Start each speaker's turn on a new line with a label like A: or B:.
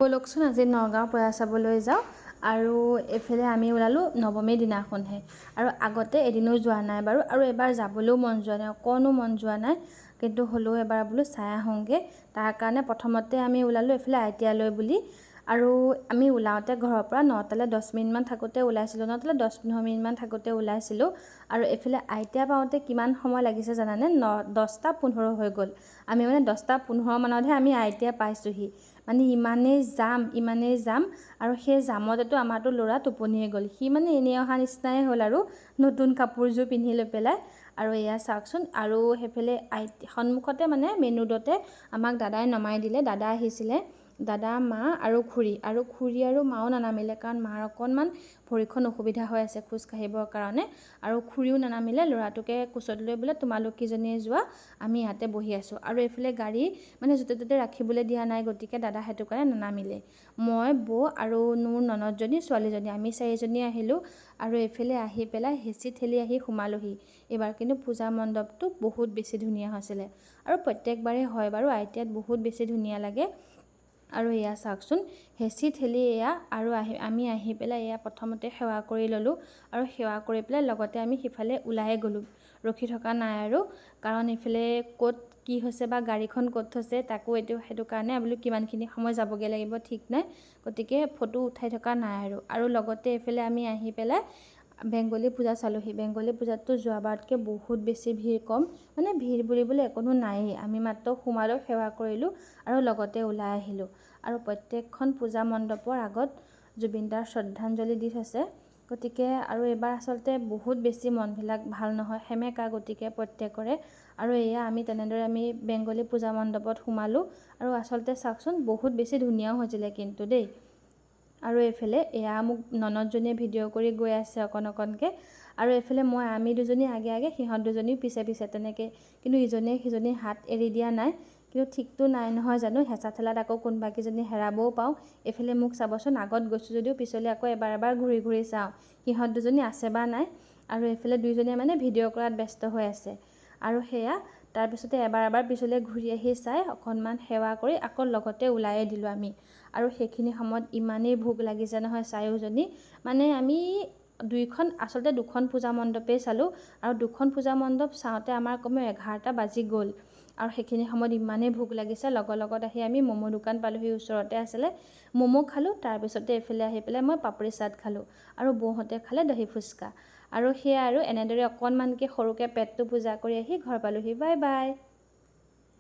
A: ব'লকচোন আজি নগাঁও পূজা চাবলৈ যাওঁ আৰু এফালে আমি ওলালোঁ নৱমীৰ দিনাখনহে আৰু আগতে এদিনো যোৱা নাই বাৰু আৰু এবাৰ যাবলৈও মন যোৱা নাই অকণো মন যোৱা নাই কিন্তু হ'লেও এবাৰ বোলো চাই আহোঁগৈ তাৰ কাৰণে প্ৰথমতে আমি ওলালোঁ এফালে আইটিয়ালৈ বুলি আৰু আমি ওলাওঁতে ঘৰৰ পৰা 9টালৈ 10 মিনিটমান থাকোঁতে ওলাইছিলোঁ 9টালৈ 10-15 মিনিটমান থাকোঁতে ওলাইছিলোঁ আৰু এফালে আইটিয়া পাওঁতে কিমান সময় লাগিছে জানানে 10:15 হৈ গ'ল আমি মানে 10:15 মানতহে আমি আইটিয়া পাইছোঁহি মানে ইমানেই জাম আৰু সেই জামতেতো আমাৰতো ল'ৰা টোপনিয়ে গ'ল সি মানে এনেই অহা নিচিনাই হ'ল আৰু নতুন কাপোৰযোৰ পিন্ধি লৈ পেলাই আৰু এয়া চাওকচোন আৰু সেইফালে সন্মুখতে মানে মেইন ৰোডতে আমাক দাদাই নমাই দিলে দাদা আহিছিলে দাদা মা আৰু খুৰী আৰু মাও নানামিলে কাৰণ মাৰ অকণমান ভৰিখন অসুবিধা হৈ আছে খোজ কাঢ়িবৰ কাৰণে আৰু খুৰীও নানামিলে ল'ৰাটোকে কোচত লৈ বোলে তোমালোক কিজনীয়ে যোৱা আমি ইয়াতে বহি আছোঁ আৰু এইফালে গাড়ী মানে য'তে ত'তে ৰাখিবলৈ দিয়া নাই গতিকে দাদা সেইটো কাৰণে নানামিলে মই বৌ আৰু মোৰ ননদজনী ছোৱালীজনী আমি 4জনী আহিলোঁ আৰু এইফালে আহি পেলাই হেঁচি ঠেলি আহি সোমালোহি এইবাৰ কিন্তু পূজা মণ্ডপটো বহুত বেছি ধুনীয়া হৈছিলে আৰু প্ৰত্যেকবাৰেই হয় বাৰু আইটিয়াত বহুত বেছি ধুনীয়া লাগে আৰু এয়া চাওকচোন হেঁচি ঠেলি এয়া আৰু আমি আহি পেলাই এয়া প্ৰথমতে সেৱা কৰি ল'লোঁ আৰু সেৱা কৰি পেলাই লগতে আমি সিফালে ওলাই গ'লোঁ ৰখি থকা নাই আৰু কাৰণ এইফালে ক'ত কি হৈছে বা গাড়ীখন ক'ত থৈছে তাকো সেইটো কাৰণে বোলো কিমানখিনি সময় যাবগৈ লাগিব ঠিক নাই গতিকে ফটো উঠাই থকা নাই আৰু লগতে এইফালে আমি আহি পেলাই বেংগলী পূজা চালোঁহি বেংগলী পূজাততো যোৱাবাৰতকৈ বহুত বেছি ভিৰ কম মানে ভিৰ বুলিবলৈ একোনো নায়েই আমি মাত্ৰ সোমালোঁ সেৱা কৰিলোঁ আৰু লগতে ওলাই আহিলোঁ আৰু প্ৰত্যেকখন পূজা মণ্ডপৰ আগত জুবিনদাৰ শ্ৰদ্ধাঞ্জলি দি থৈছে গতিকে আৰু এইবাৰ আচলতে বহুত বেছি মনবিলাক ভাল নহয় সেমেকা গতিকে প্ৰত্যেকৰে আৰু এয়া আমি তেনেদৰে আমি বেংগলী পূজা মণ্ডপত সোমালোঁ আৰু আচলতে চাওকচোন বহুত বেছি ধুনীয়াও হৈছিলে কিন্তু দেই আৰু এইফালে এয়া মোক ননদজনীয়ে ভিডিঅ' কৰি গৈ আছে অকণকৈ আৰু এইফালে আমি দুজনী আগে সিহঁত দুজনীও পিছে তেনেকৈ কিন্তু ইজনীয়ে সিজনীৰ হাত এৰি দিয়া নাই কিন্তু ঠিকটো নাই নহয় জানো হেঁচা ঠেলাত আকৌ কোনোবাকেইজনী হেৰাবও পাওঁ এইফালে মোক চাবচোন আগত গৈছোঁ যদিও পিছলৈ আকৌ এবাৰ ঘূৰি চাওঁ সিহঁত দুজনী আছে বা নাই আৰু এইফালে দুইজনীয়ে মানে ভিডিঅ' কৰাত ব্যস্ত হৈ আছে আৰু সেয়া তাৰপিছতে এবাৰ পিছলৈ ঘূৰি আহি চাই অকণমান সেৱা কৰি আকৌ লগতে ওলাইয়ে দিলোঁ আমি আৰু সেইখিনি সময়ত ইমানেই ভোক লাগিছে নহয় চাৰিওজনী মানে আমি আচলতে দুখন পূজা মণ্ডপেই চালোঁ আৰু দুখন পূজা মণ্ডপ চাওঁতে আমাৰ কমেও 11টা বাজি গ'ল আৰু সেইখিনি সময়ত ইমানেই ভোক লাগিছে লগত আহি আমি ম'ম' দোকান পালোঁহি ওচৰতে আছিলে ম'ম' খালোঁ তাৰপিছতে এইফালে আহি পেলাই মই পাপৰি চাট খালোঁ আৰু বৌহঁতে খালে দহি ফুচকা আৰু সেয়া আৰু এনেদৰে অকণমানকৈ সৰুকৈ পেটটো পূজা কৰি আহি ঘৰ পালোঁহি বাই বাই